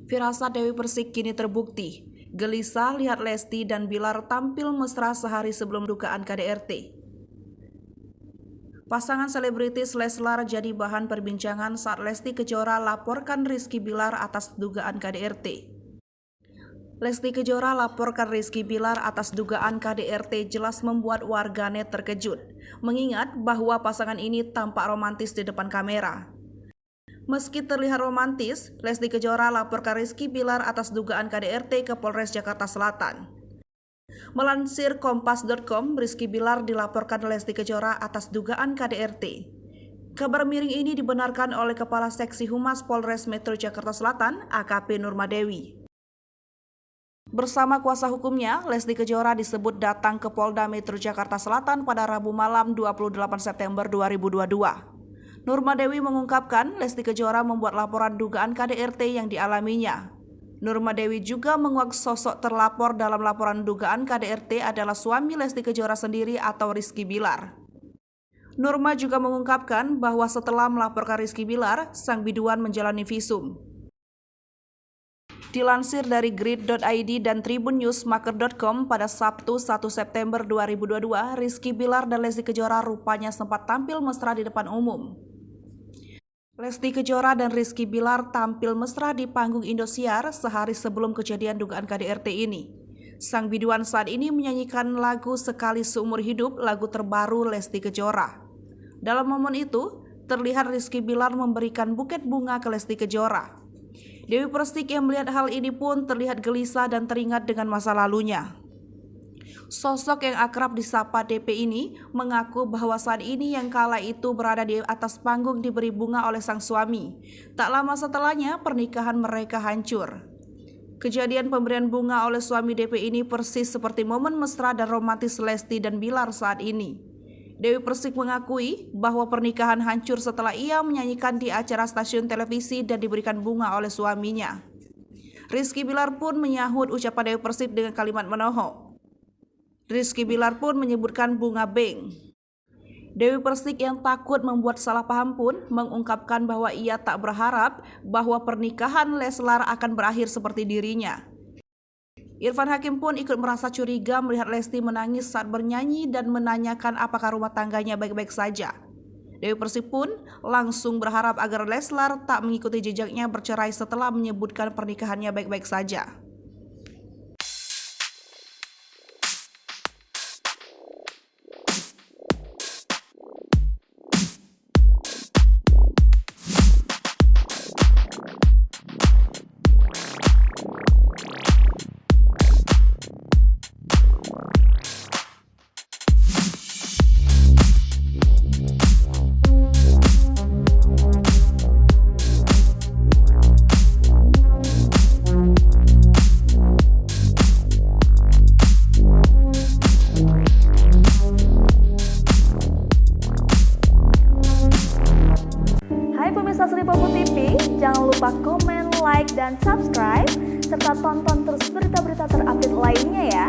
Firasat Dewi Persik kini terbukti. Gelisah lihat Lesti dan Bilar tampil mesra sehari sebelum dugaan KDRT. Pasangan selebritis Leslar jadi bahan perbincangan saat Lesti Kejora laporkan Rizky Bilar atas dugaan KDRT. Lesti Kejora laporkan Rizky Bilar atas dugaan KDRT jelas membuat warganet terkejut, mengingat bahwa pasangan ini tampak romantis di depan kamera. Meski terlihat romantis, Lesti Kejora laporkan Rizky Bilar atas dugaan KDRT ke Polres Jakarta Selatan. Melansir Kompas.com, Rizky Bilar dilaporkan Lesti Kejora atas dugaan KDRT. Kabar miring ini dibenarkan oleh Kepala Seksi Humas Polres Metro Jakarta Selatan, AKP Nurmadewi. Bersama kuasa hukumnya, Lesti Kejora disebut datang ke Polda Metro Jakarta Selatan pada Rabu malam 28 September 2022. Nurmadewi mengungkapkan Lesti Kejora membuat laporan dugaan KDRT yang dialaminya. Nurmadewi juga menguak sosok terlapor dalam laporan dugaan KDRT adalah suami Lesti Kejora sendiri atau Rizky Bilar. Nurma juga mengungkapkan bahwa setelah melaporkan Rizky Bilar, sang biduan menjalani visum. Dilansir dari grid.id dan tribunnewsmaker.com pada Sabtu 1 September 2022, Rizky Bilar dan Lesti Kejora rupanya sempat tampil mesra di depan umum. Lesti Kejora dan Rizky Bilar tampil mesra di panggung Indosiar sehari sebelum kejadian dugaan KDRT ini. Sang biduan saat ini menyanyikan lagu Sekali Seumur Hidup, lagu terbaru Lesti Kejora. Dalam momen itu, terlihat Rizky Bilar memberikan buket bunga ke Lesti Kejora. Dewi Persik yang melihat hal ini pun terlihat gelisah dan teringat dengan masa lalunya. Sosok yang akrab disapa DP ini mengaku bahwa saat ini yang kala itu berada di atas panggung diberi bunga oleh sang suami. Tak lama setelahnya pernikahan mereka hancur. Kejadian pemberian bunga oleh suami DP ini persis seperti momen mesra dan romantis Lesti dan Bilar saat ini. Dewi Persik mengakui bahwa pernikahan hancur setelah ia menyanyikan di acara stasiun televisi dan diberikan bunga oleh suaminya. Rizky Bilar pun menyahut ucapan Dewi Persik dengan kalimat menohok. Rizky Bilar pun menyebutkan bunga beng. Dewi Persik yang takut membuat salah paham pun mengungkapkan bahwa ia tak berharap bahwa pernikahan Leslar akan berakhir seperti dirinya. Irfan Hakim pun ikut merasa curiga melihat Lesti menangis saat bernyanyi dan menanyakan apakah rumah tangganya baik-baik saja. Dewi Persik pun langsung berharap agar Leslar tak mengikuti jejaknya bercerai setelah menyebutkan pernikahannya baik-baik saja. Hai pemirsa Sri Popo TV, jangan lupa komen, like, dan subscribe, serta tonton terus berita-berita terupdate lainnya ya.